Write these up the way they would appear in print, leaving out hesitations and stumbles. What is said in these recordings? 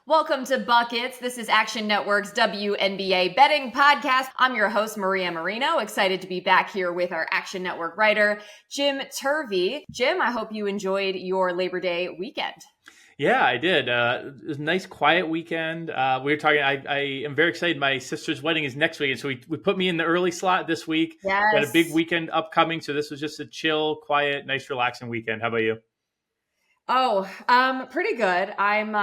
Welcome to Buckets. This is Action Network's WNBA betting podcast. I'm your host, Maria Marino. Excited to be back here with our Action Network writer, Jim Turvey. Jim, I hope you enjoyed your Labor Day weekend. Yeah, I did. It was a nice, quiet weekend. We were talking. I am very excited. My sister's wedding is next week, and so we put me in the early slot this week. Yes. We had a big weekend upcoming, so this was just a chill, quiet, nice, relaxing weekend. How about you? Oh, pretty good. I'm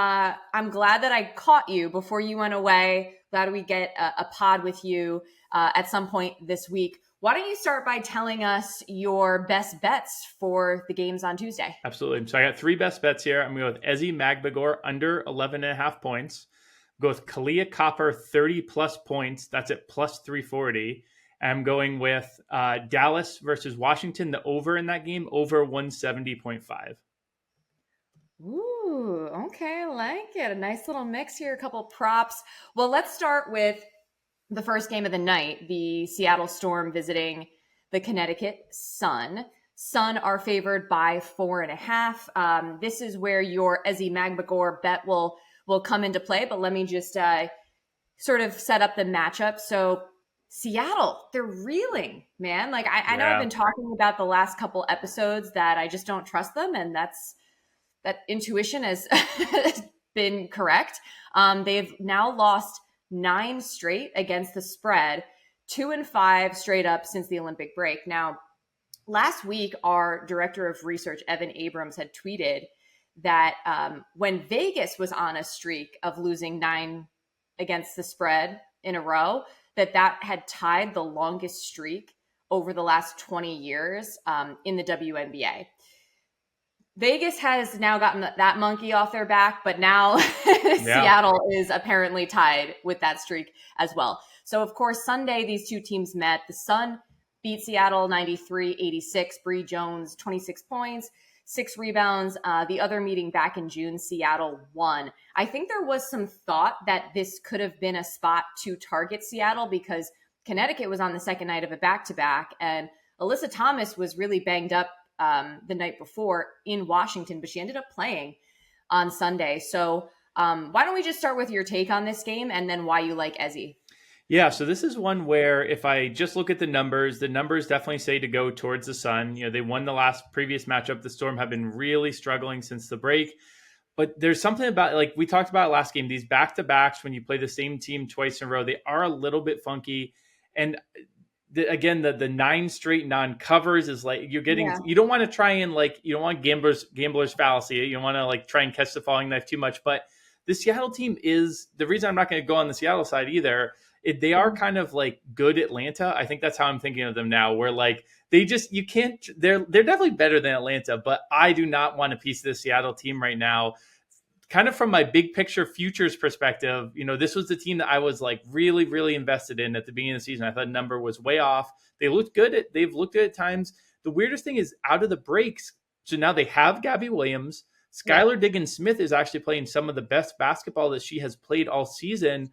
glad that I caught you before you went away. Glad we get a pod with you at some point this week. Why don't you start by telling us your best bets for the games on Tuesday? Absolutely. So I got three best bets here. I'm going to go with Ezi Magbagor under 11.5 points. Go with Kalia Copper 30 plus points. That's at plus 340. I'm going with Dallas versus Washington, the over in that game, over 170.5. Ooh, okay, I like it. A nice little mix here, a couple props. Well, let's start with the first game of the night, the Seattle Storm visiting the Connecticut Sun. Sun are favored by 4.5. This is where your Ezi Magbagor bet will come into play, but let me just sort of set up the matchup. So Seattle, they're reeling, man. Like I know I've been talking about the last couple episodes that I just don't trust them, and that intuition has been correct. They've now lost 9 straight against the spread, 2-5 straight up since the Olympic break. Now, last week, our director of research, Evan Abrams, had tweeted that when Vegas was on a streak of losing 9 against the spread in a row, that had tied the longest streak over the last 20 years in the WNBA. Vegas has now gotten that monkey off their back, but now Seattle is apparently tied with that streak as well. So, of course, Sunday, these two teams met. The Sun beat Seattle 93-86. Bree Jones, 26 points, 6 rebounds. The other meeting back in June, Seattle won. I think there was some thought that this could have been a spot to target Seattle because Connecticut was on the second night of a back-to-back, and Alyssa Thomas was really banged up the night before in Washington, but she ended up playing on Sunday. So why don't we just start with your take on this game and then why you like Ezi? Yeah, so this is one where if I just look at the numbers definitely say to go towards the Sun. You know, they won the previous matchup. The Storm have been really struggling since the break. But there's something about, like we talked about last game, these back-to-backs, when you play the same team twice in a row, they are a little bit funky. And the 9 straight non-covers is like you're getting. You don't want to try and you don't want gambler's fallacy. You don't want to try and catch the falling knife too much. But the Seattle team is the reason I'm not going to go on the Seattle side either. They are kind of like good Atlanta. I think that's how I'm thinking of them now. Where you can't. They're definitely better than Atlanta, but I do not want a piece of the Seattle team right now. Kind of from my big picture futures perspective, this was the team that I was really, really invested in at the beginning of the season. I thought the number was way off. They've looked good at times. The weirdest thing is out of the breaks. So now they have Gabby Williams. Skylar Diggins-Smith is actually playing some of the best basketball that she has played all season.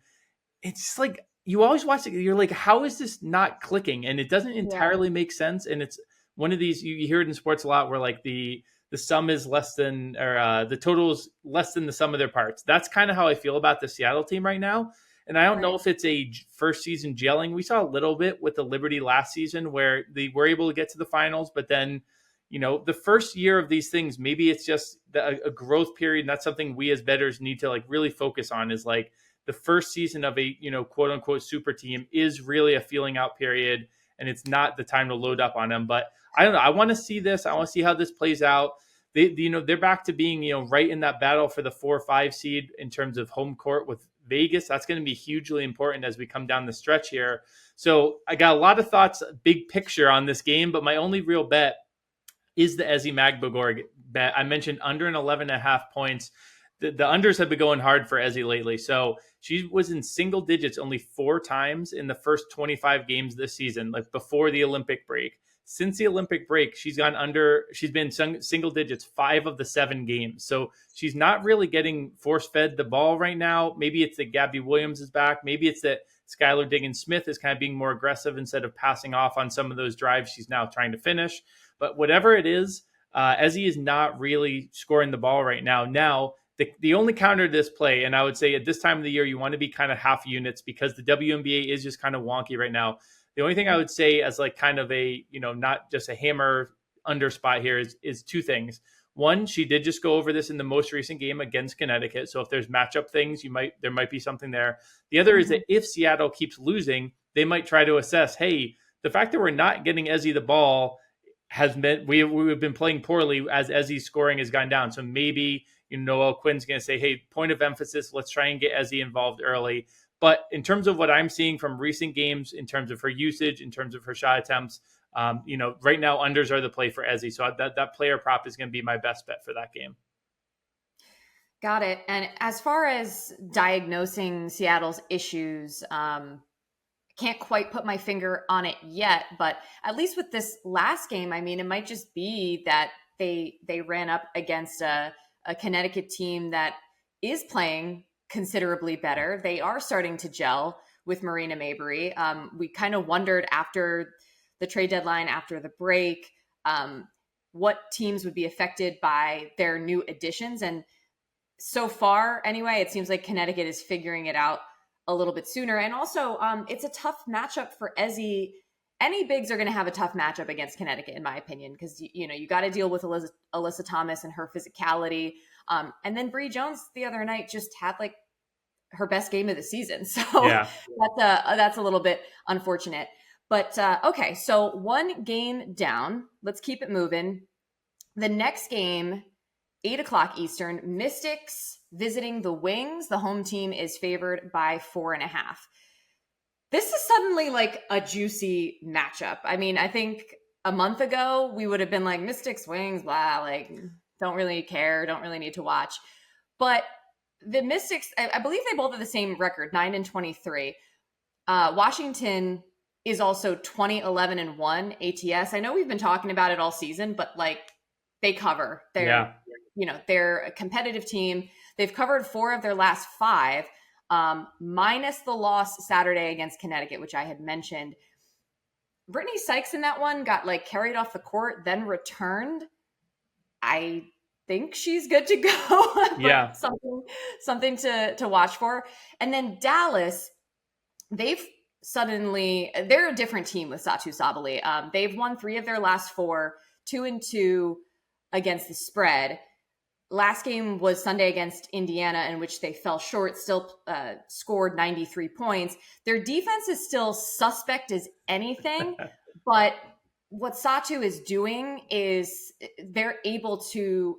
It's like you always watch it. You're like, how is this not clicking? And it doesn't entirely make sense. And it's one of these, you hear it in sports a lot where the sum is less than, or the total is less than the sum of their parts. That's kind of how I feel about the Seattle team right now. And I don't know if it's a first season gelling. We saw a little bit with the Liberty last season where they were able to get to the finals, but then, the first year of these things, maybe it's just a growth period. And that's something we as bettors need to really focus on is the first season of a, quote unquote super team is really a feeling out period. And it's not the time to load up on them, but I don't know. I want to see this. I want to see how this plays out. They're back to being, right in that battle for the 4 or 5 seed in terms of home court with Vegas. That's going to be hugely important as we come down the stretch here. So I got a lot of thoughts, big picture on this game, but my only real bet is the Ezi Magbagor bet. I mentioned under 11.5 points. The unders have been going hard for Ezi lately. So she was in single digits only 4 times in the first 25 games this season, before the Olympic break. Since the Olympic break, she's been single digits 5 of the 7 games. So she's not really getting force-fed the ball right now. Maybe it's that Gabby Williams is back. Maybe it's that Skylar Diggins-Smith is kind of being more aggressive instead of passing off on some of those drives she's now trying to finish. But whatever it is, Ezi is not really scoring the ball right now. Now, The only counter to this play, and I would say at this time of the year, you want to be kind of half units because the WNBA is just kind of wonky right now. The only thing I would say as like kind of a, not just a hammer under spot here is two things. One, she did just go over this in the most recent game against Connecticut. So if there's matchup things, there might be something there. The other is that if Seattle keeps losing, they might try to assess, hey, the fact that we're not getting Ezzy the ball has meant we've been playing poorly as Ezzy's scoring has gone down. So maybe Noel Quinn's going to say, hey, point of emphasis, let's try and get Ezzy involved early. But in terms of what I'm seeing from recent games, in terms of her usage, in terms of her shot attempts, right now unders are the play for Ezzy. So that player prop is going to be my best bet for that game. Got it. And as far as diagnosing Seattle's issues, can't quite put my finger on it yet, but at least with this last game, I mean, it might just be that they ran up against a Connecticut team that is playing considerably better. They are starting to gel with Marina Mabrey. We kind of wondered after the trade deadline, after the break, what teams would be affected by their new additions. And so far, anyway, it seems like Connecticut is figuring it out a little bit sooner. And also, it's a tough matchup for Ezzy. Any bigs are going to have a tough matchup against Connecticut, in my opinion, because you got to deal with Alyssa Thomas and her physicality. And then Bree Jones the other night just had like her best game of the season, so yeah. That's a little bit unfortunate. But okay, so one game down. Let's keep it moving. The next game, 8:00 Eastern, Mystics visiting the Wings. The home team is favored by 4.5. This is suddenly like a juicy matchup. I mean, I think a month ago we would have been like Mystics, Wings, blah, like don't really care, don't really need to watch. But the Mystics, I believe they both have the same record, 9-23. Washington is also 20-11-1 ATS. I know we've been talking about it all season, but like they cover. They're a competitive team. They've covered 4 of their last 5, minus the loss Saturday against Connecticut, which I had mentioned. Brittany Sykes in that one got like carried off the court, then returned. I think she's good to go. Yeah. something to watch for. And then Dallas, they're a different team with Satu Sabali. They've won 3 of their last 4, 2-2 against the spread. Last game was Sunday against Indiana, in which they fell short, still scored 93 points. Their defense is still suspect as anything, but what Satu is doing is they're able to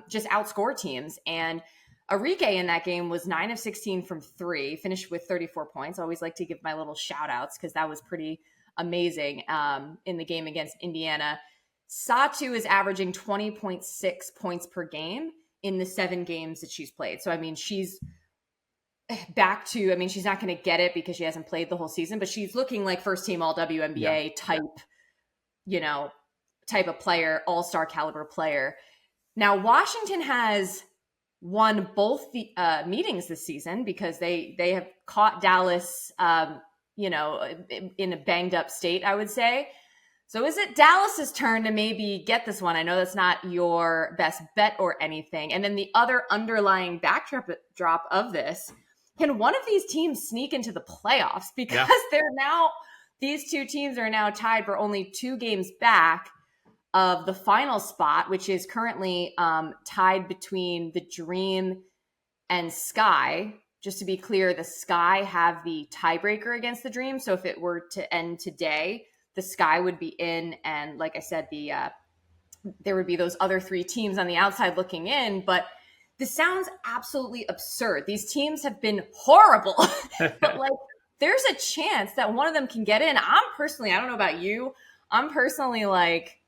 just outscore teams. And Arike in that game was 9 of 16 from 3, finished with 34 points. I always like to give my little shout outs because that was pretty amazing in the game against Indiana. Satu is averaging 20.6 points per game in the 7 games that she's played. So, I mean, she's back to, she's not going to get it because she hasn't played the whole season, but she's looking like first team all WNBA type of player, all-star caliber player. Now, Washington has won both the meetings this season because they have caught Dallas, in a banged up state, I would say. So is it Dallas's turn to maybe get this one? I know that's not your best bet or anything. And then the other underlying backdrop of this, can one of these teams sneak into the playoffs? Because these 2 teams are now tied for only 2 games back of the final spot, which is currently tied between the Dream and Sky. Just to be clear, the Sky have the tiebreaker against the Dream. So if it were to end today, the Sky would be in, and like I said, there would be those other 3 teams on the outside looking in. But this sounds absolutely absurd. These teams have been horrible, but like there's a chance that one of them can get in. I don't know about you, I'm personally like,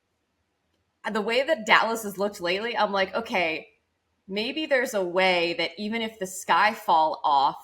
the way that Dallas has looked lately, I'm like, okay, maybe there's a way that even if the Sky fall off,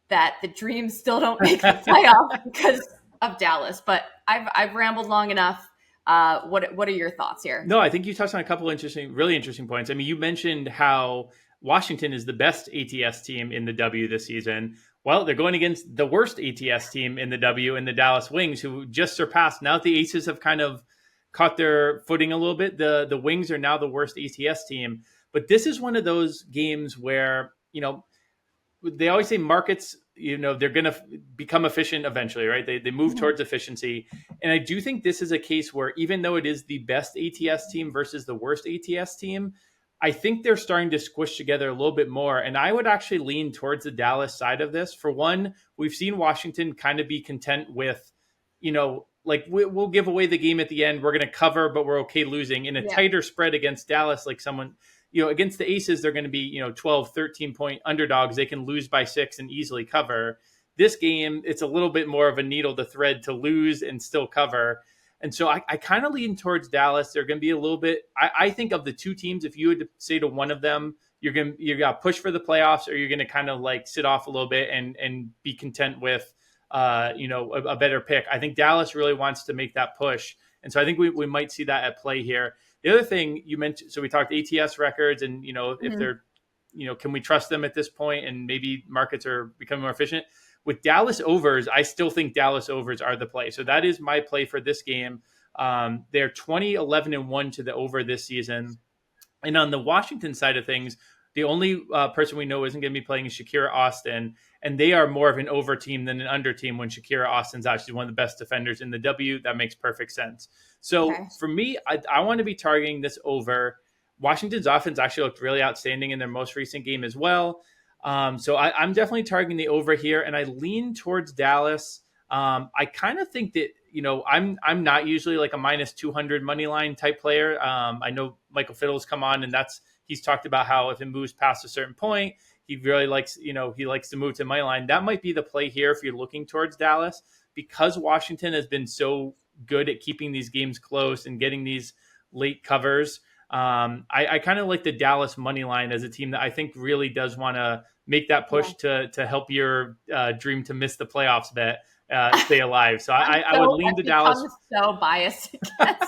that the Dreams still don't make the playoff because of Dallas. But I've rambled long enough. What are your thoughts here? No, I think you touched on a couple really interesting points. I mean, you mentioned how Washington is the best ATS team in the W this season. Well, they're going against the worst ATS team in the W in the Dallas Wings, who just surpassed. Now that the Aces have kind of caught their footing a little bit, the Wings are now the worst ATS team. But this is one of those games where, they always say markets, they're going to become efficient eventually, right? They move towards efficiency. And I do think this is a case where even though it is the best ATS team versus the worst ATS team, I think they're starting to squish together a little bit more. And I would actually lean towards the Dallas side of this. For one, we've seen Washington kind of be content with, like we'll give away the game at the end. We're going to cover, but we're okay losing in a tighter spread against Dallas. Like someone, against the Aces, they're going to be, 12, 13-point underdogs. They can lose by 6 and easily cover. This game, it's a little bit more of a needle to thread to lose and still cover. And so I kind of lean towards Dallas. They're going to be a little bit, I think of the two teams, if you had to say to one of them, you got to push for the playoffs, or you're going to kind of like sit off a little bit and be content with, a better pick. I think Dallas really wants to make that push. And so I think we might see that at play here. The other thing you mentioned, so we talked ATS records and, if they're, can we trust them at this point? And maybe markets are becoming more efficient. With Dallas overs, I still think Dallas overs are the play. So that is my play for this game. They're 20, 11, and 1 to the over this season. And on the Washington side of things, the only person we know isn't going to be playing is Shakira Austin. And they are more of an over team than an under team when Shakira Austin's actually one of the best defenders in the W. That makes perfect sense. So for me, I want to be targeting this over. Washington's offense actually looked really outstanding in their most recent game as well. So I'm definitely targeting the over here, and I lean towards Dallas. I kind of think that, I'm not usually like a minus 200 money line type player. I know Michael Fiddle's come on, and he's talked about how if it moves past a certain point, he really likes, he likes to move to money line. That might be the play here if you're looking towards Dallas, because Washington has been so good at keeping these games close and getting these late covers. I kind of like the Dallas money line as a team that I think really does want to make that push to help your dream to miss the playoffs bet stay alive. So I would lean to Dallas. I'm so biased against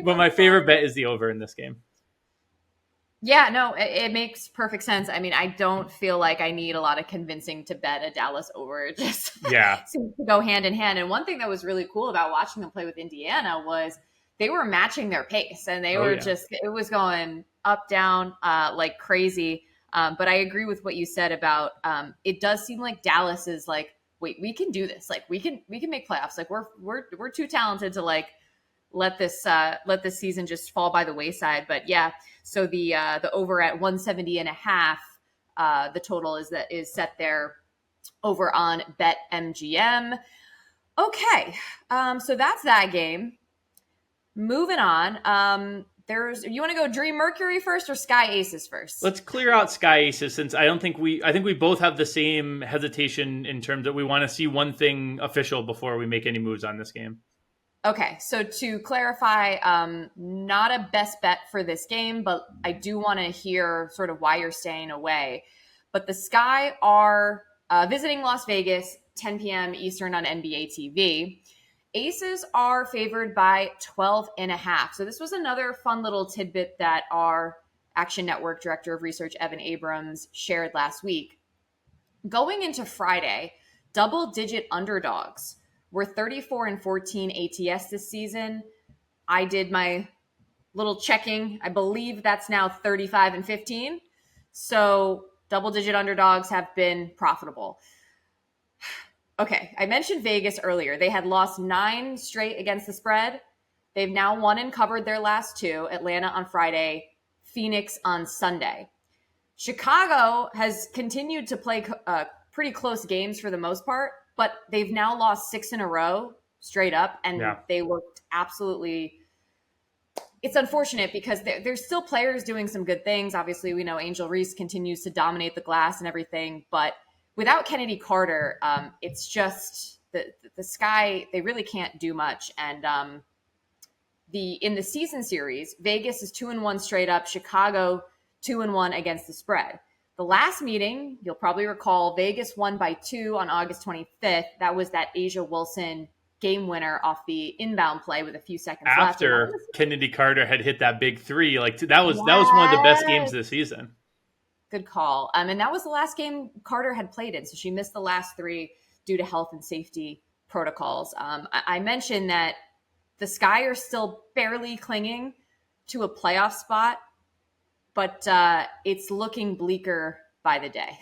but my favorite bet is the over in this game. Yeah, no, it makes perfect sense. I mean, I don't feel like I need a lot of convincing to bet a Dallas over. It just seems to go hand in hand. And one thing that was really cool about watching them play with Indiana was they were matching their pace, and they were just, it was going up, down, like crazy. But I agree with what you said about, it does seem like Dallas is like, wait, we can do this. Like we can make playoffs. Like we're too talented to like, let this season just fall by the wayside. But yeah, so the over at 170.5, the total is set there over on BetMGM. Okay. So that's that game. Moving on. You want to go Dream Mercury first or Sky Aces first? Let's clear out Sky Aces, since I think we both have the same hesitation in terms that we want to see one thing official before we make any moves on this game. Okay, so to clarify, not a best bet for this game, but I do want to hear sort of why you're staying away. But the Sky are visiting Las Vegas, 10 p.m. Eastern on NBA TV. Aces are favored by 12.5. So this was another fun little tidbit that our Action Network Director of Research, Evan Abrams, shared last week. Going into Friday, double-digit underdogs were 34-14 ATS this season. I did my little checking. I believe that's now 35-15. So double-digit underdogs have been profitable. Okay, I mentioned Vegas earlier. They had lost 9 straight against the spread. They've now won and covered their last 2, Atlanta on Friday, Phoenix on Sunday. Chicago has continued to play pretty close games for the most part, but they've now lost 6 in a row straight up, and they looked absolutely... It's unfortunate because there's still players doing some good things. Obviously, we know Angel Reese continues to dominate the glass and everything, but without Kennedy Carter, it's just the Sky, they really can't do much. And in the season series, Vegas is 2-1 straight up, Chicago 2-1 against the spread. The last meeting, you'll probably recall, Vegas won by 2 on August 25th. That was that Asia Wilson game winner off the inbound play with a few seconds left. After Kennedy Carter had hit that big 3, like that was one of the best games of the season. Good call. And that was the last game Carter had played in. So she missed the last 3 due to health and safety protocols. I mentioned that the Sky are still barely clinging to a playoff spot, but it's looking bleaker by the day.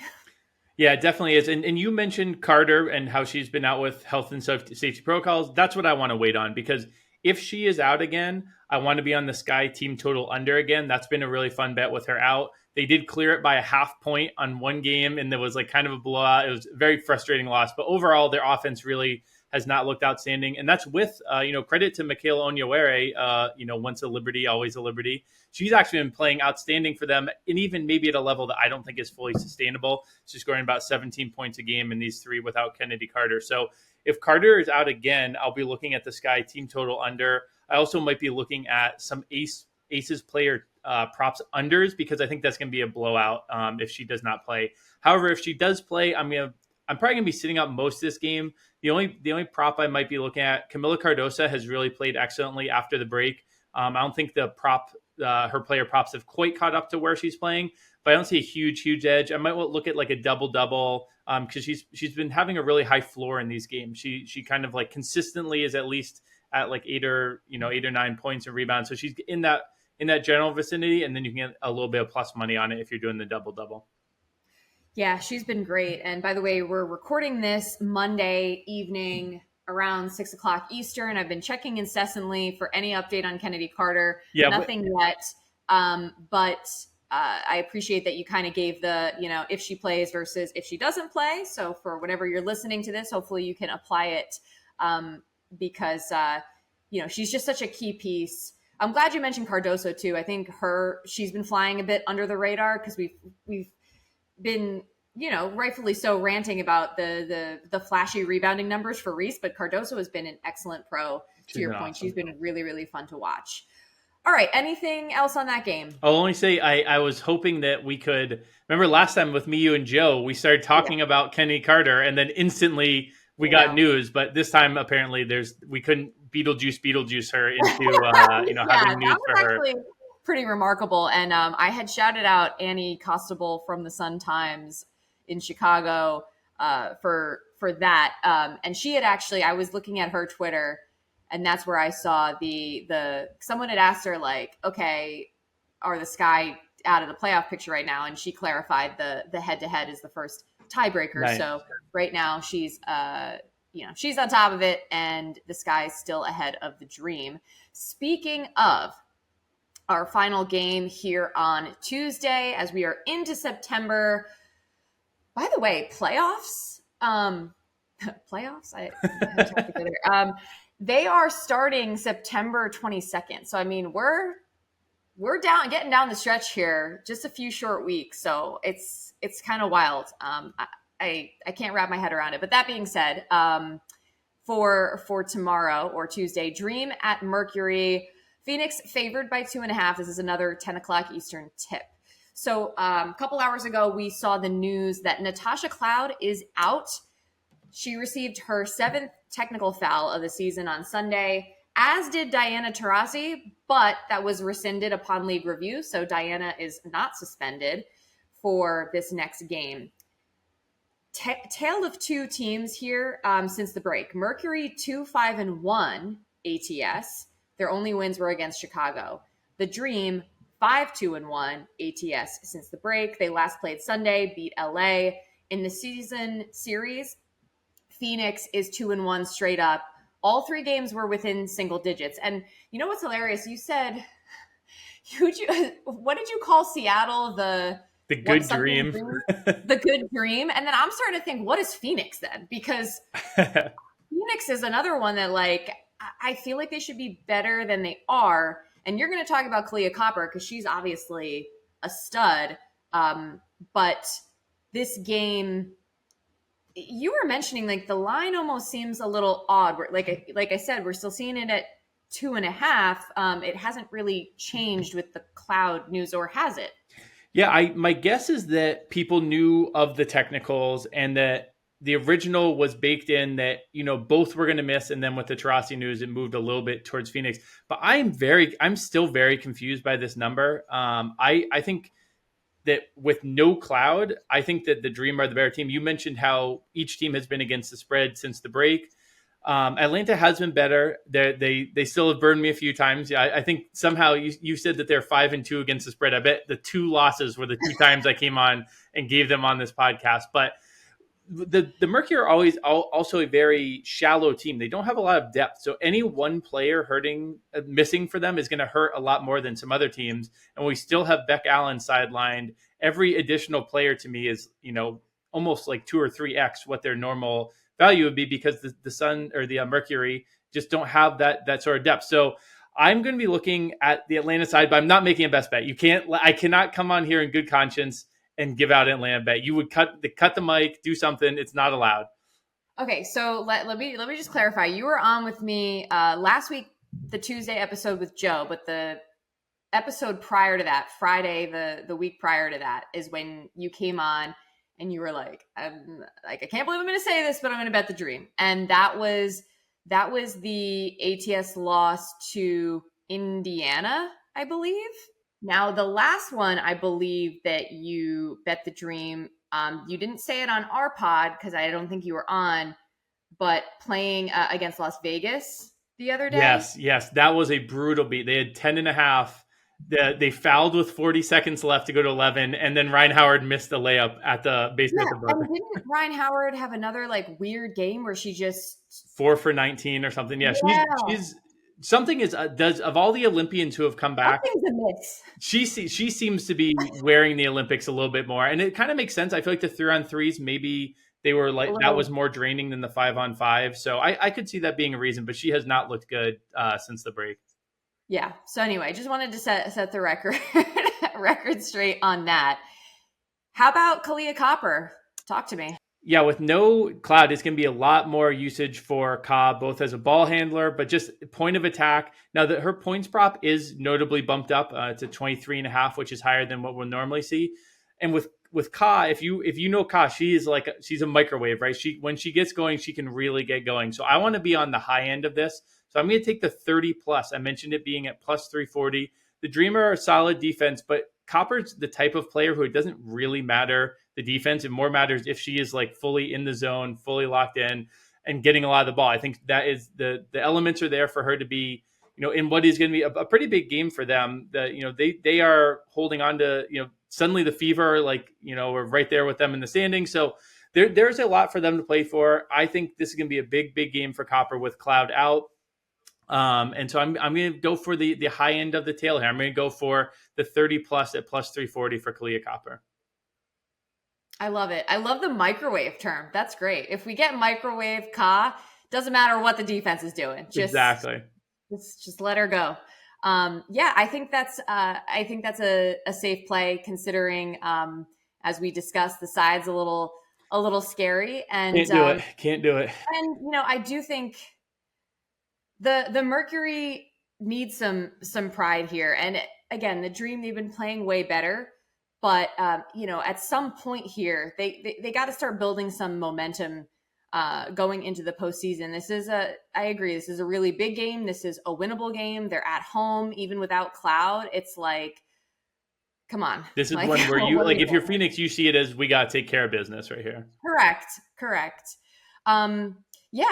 Yeah, it definitely is. And you mentioned Carter and how she's been out with health and safety protocols. That's what I want to wait on, because if she is out again, I want to be on the Sky team total under again. That's been a really fun bet with her out. They did clear it by a half point on one game, and there was like kind of a blowout. It was a very frustrating loss, but overall their offense really has not looked outstanding. And that's with, credit to Michaela Onyewere, once a Liberty, always a Liberty. She's actually been playing outstanding for them, and even maybe at a level that I don't think is fully sustainable. She's scoring about 17 points a game in these three without Kennedy Carter. So if Carter is out again, I'll be looking at the Sky team total under. I also might be looking at some Aces player props unders, because I think that's going to be a blowout if she does not play. However, if she does play, I'm probably going to be sitting out most of this game. The only prop I might be looking at, Camila Cardoso has really played excellently after the break. I don't think her player props have quite caught up to where she's playing, but I don't see a huge edge. I might look at like a double because she's been having a really high floor in these games. She kind of like consistently is at least at like 8 or 9 points and rebounds. So she's in that general vicinity, and then you can get a little bit of plus money on it if you're doing the double. Yeah, she's been great. And by the way, we're recording this Monday evening around 6 o'clock Eastern. I've been checking incessantly for any update on Kennedy Carter. Yeah, nothing yet. But I appreciate that you kind of gave the, if she plays versus if she doesn't play. So for whenever you're listening to this, hopefully you can apply it because, she's just such a key piece. I'm glad you mentioned Cardoso too. I think she's been flying a bit under the radar because we've been, rightfully so, ranting about the flashy rebounding numbers for Reese, but Cardoso has been an excellent pro. To your point, she's been really, really fun to watch. All right, anything else on that game? I'll only say I was hoping that we could remember last time with me, you, and Joe, we started talking about Kennedy Carter, and then instantly we got news. But this time, apparently, we couldn't Beetlejuice her into having news for her. Pretty remarkable. And I had shouted out Annie Costabile from the Sun-Times in Chicago for that. And she had actually, I was looking at her Twitter, and that's where I saw someone had asked her, like, okay, are the Sky out of the playoff picture right now? And she clarified the head-to-head is the first tiebreaker. Nice. So right now she's she's on top of it, and the Sky's still ahead of the Dream. Speaking of our final game here on Tuesday, as we are into September. By the way, playoffs. Playoffs. I have to go there. They are starting September 22nd. So I mean, we're getting down the stretch here. Just a few short weeks. So it's kind of wild. I can't wrap my head around it. But that being said, for tomorrow or Tuesday, Dream at Mercury. Phoenix favored by 2.5. This is another 10 o'clock Eastern tip. So a couple hours ago, we saw the news that Natasha Cloud is out. She received her 7th technical foul of the season on Sunday, as did Diana Taurasi, but that was rescinded upon league review. So Diana is not suspended for this next game. Tale of two teams here since the break. Mercury 2-5-1 ATS. Their only wins were against Chicago. The Dream, 5-2-1 ATS since the break. They last played Sunday, beat LA. In the season series, Phoenix is 2-1 straight up. All 3 games were within single digits. And you know what's hilarious? You said, what did you call Seattle? The good dream. The good dream. And then I'm starting to think, what is Phoenix then? Because Phoenix is another one that, like, I feel like they should be better than they are. And you're going to talk about Kalia Copper because she's obviously a stud. But this game, you were mentioning, like, the line almost seems a little odd. Like I said, we're still seeing it at 2.5. It hasn't really changed with the Cloud news, or has it? Yeah, my guess is that people knew of the technicals and that the original was baked in that, both were going to miss. And then with the Taurasi news, it moved a little bit towards Phoenix. But I'm still very confused by this number. I think that with no Cloud, I think that the Dream are the better team. You mentioned how each team has been against the spread since the break. Atlanta has been better. They still have burned me a few times. Yeah, I think somehow you said that they're 5-2 against the spread. I bet the 2 losses were the 2 times I came on and gave them on this podcast. But the Mercury are always also a very shallow team. They don't have a lot of depth, so any one player missing for them is going to hurt a lot more than some other teams. And we still have Beck Allen sidelined. Every additional player to me is almost like 2 or 3x what their normal value would be, because the Sun or the Mercury just don't have that sort of depth. So I'm going to be looking at the Atlanta side, but I'm not making a best bet. I cannot come on here in good conscience and give out an Atlanta bet. You would cut the mic, do something. It's not allowed. Okay, so let me just clarify. You were on with me last week, the Tuesday episode with Joe, but the episode prior to that, Friday, the week prior to that, is when you came on and you were like, I can't believe I'm going to say this, but I'm going to bet the Dream. And that was the ATS loss to Indiana, I believe. Now, the last one, I believe that you bet the Dream. You didn't say it on our pod because I don't think you were on, but playing against Las Vegas the other day. Yes. That was a brutal beat. They had 10.5. They fouled with 40 seconds left to go to 11, and then Ryan Howard missed the layup at the basically at the buzzer. And didn't Ryan Howard have another weird game where she just 4 for 19 or something? Yeah. She's something does of all the Olympians who have come back, she seems to be wearing the Olympics a little bit more, and it kind of makes sense. I feel like the 3-on-3s, maybe they were that was more draining than the 5-on-5, so I could see that being a reason. But she has not looked good since the break. Yeah. So anyway, just wanted to set the record straight on that. How about Kalia Copper? Talk to me. Yeah, with no Cloud, it's going to be a lot more usage for Cobb, both as a ball handler, but just point of attack. Now that her points prop is notably bumped up to 23.5, which is higher than what we'll normally see. And with Ka, if you know Ka, she's a microwave, right? When she gets going, she can really get going. So I want to be on the high end of this. So I'm going to take the 30 plus. I mentioned it being at plus 340. The Dreamer are solid defense, but Copper's the type of player who it doesn't really matter the defense. It more matters if she is fully in the zone, fully locked in, and getting a lot of the ball. I think that is the elements are there for her to be, in what is going to be a pretty big game for them. They are holding on to, suddenly the Fever, we're right there with them in the standings. So there's a lot for them to play for. I think this is going to be a big, big game for Copper with Cloud out. And so I'm going to go for the high end of the tail here. I'm going to go for the 30 plus at plus 340 for Kalia Copper. I love it. I love the microwave term. That's great. If we get microwave Ka, doesn't matter what the defense is doing. Exactly. Just let her go. I think that's a safe play, considering as we discussed, the side's a little scary, and can't do it. And I do think the Mercury needs some pride here. And again, the Dream, they've been playing way better. But, at some point here, they got to start building some momentum going into the postseason. I agree, this is a really big game. This is a winnable game. They're at home, even without Cloud. It's come on. This is one where you, if you're Phoenix, you see it as we got to take care of business right here. Correct.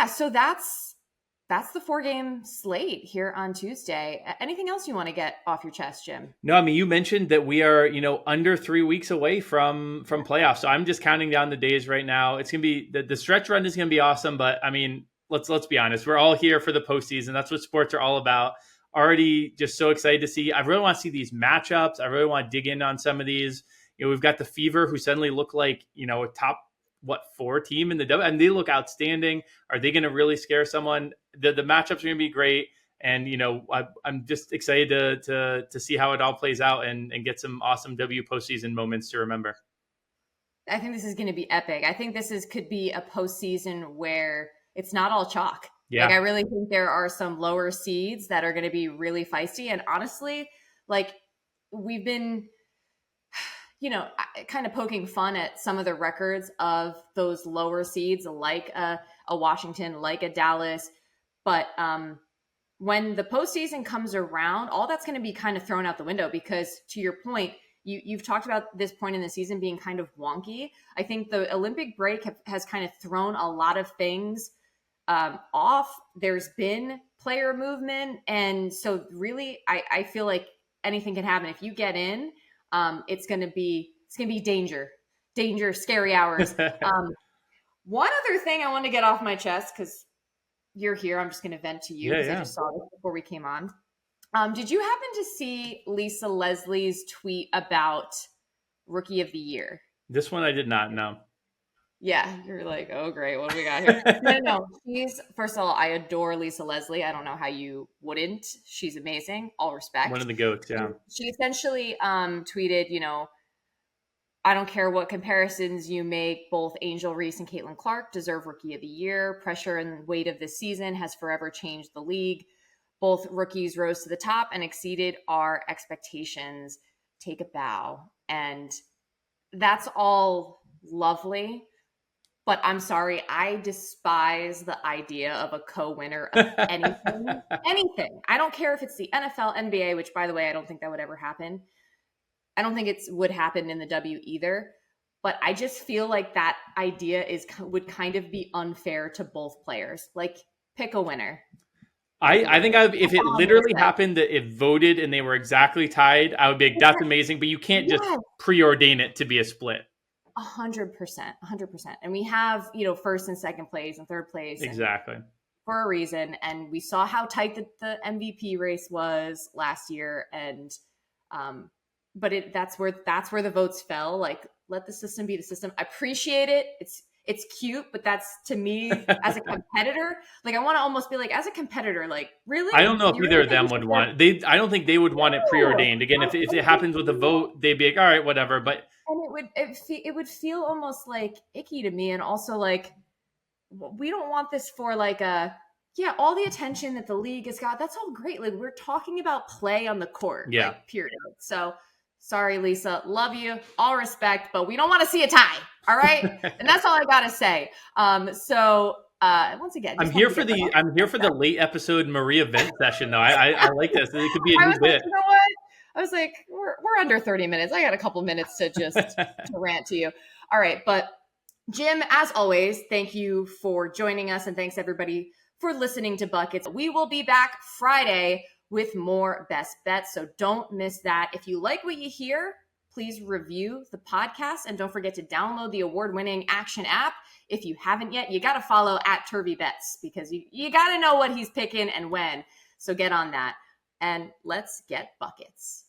So that's the 4-game slate here on Tuesday. Anything else you want to get off your chest, Jim? No, I mean, you mentioned that we are, under 3 weeks away from playoffs. So I'm just counting down the days right now. It's going to be the stretch run is going to be awesome. But I mean, let's be honest. We're all here for the postseason. That's what sports are all about. Already just so excited to see. I really want to see these matchups. I really want to dig in on some of these. We've got the Fever, who suddenly look like, a top 4 team in the W, and they look outstanding. Are they going to really scare someone? The matchups are going to be great, and I'm just excited to see how it all plays out and get some awesome W postseason moments to remember. I think this is going to be epic. I think this could be a postseason where it's not all chalk. Yeah. I really think there are some lower seeds that are going to be really feisty, and honestly, we've been kind of poking fun at some of the records of those lower seeds, like a Washington, like a Dallas. But when the postseason comes around, all that's going to be kind of thrown out the window, because to your point, you've talked about this point in the season being kind of wonky. I think the Olympic break has kind of thrown a lot of things off. There's been player movement. And so really, I feel like anything can happen. If you get in, it's going to be danger, scary hours. One other thing I want to get off my chest, because you're here, I'm just going to vent to you because I just saw this before we came on. Did you happen to see Lisa Leslie's tweet about Rookie of the Year? This one I did not know. Yeah, you're like, oh, great. What do we got here? No. First of all, I adore Lisa Leslie. I don't know how you wouldn't. She's amazing. All respect. One of the goats, yeah. She essentially tweeted, I don't care what comparisons you make, both Angel Reese and Caitlin Clark deserve Rookie of the Year. Pressure and weight of this season has forever changed the league. Both rookies rose to the top and exceeded our expectations. Take a bow. And that's all lovely. But I'm sorry, I despise the idea of a co-winner of anything. Anything. I don't care if it's the NFL, NBA, which, by the way, I don't think that would ever happen. I don't think it would happen in the W either. But I just feel like that idea would kind of be unfair to both players. Like, pick a winner. I think if it literally happened that it voted and they were exactly tied, I would be like, that's amazing. But you can't just preordain it to be a split. 100%. And we have, first and second place and third place. Exactly. For a reason. And we saw how tight the MVP race was last year. And, but that's where the votes fell. Like, let the system be the system. I appreciate it. It's cute, but that's, to me, as a competitor, like, I want to almost be like, as a competitor, like, really? I don't know if either of them would want it. I don't think they would want it preordained. Again, if it happens with a vote, they'd be like, all right, whatever. But it would feel almost like icky to me, and also like, we don't want this for like all the attention that the league has got. That's all great. Like, we're talking about play on the court, like, period. So sorry, Lisa, love you, all respect, but we don't want to see a tie. All right, and that's all I gotta say. Once again, I'm here for the late episode Maria vent session though. I like this. It could be a new bit. You know what? I was like, we're under 30 minutes. I got a couple minutes to just to rant to you. All right. But Jim, as always, thank you for joining us. And thanks everybody for listening to Buckets. We will be back Friday with more best bets. So don't miss that. If you like what you hear, please review the podcast. And don't forget to download the award-winning Action app. If you haven't yet, you got to follow @TurvyBets because you got to know what he's picking and when. So get on that. And let's get buckets.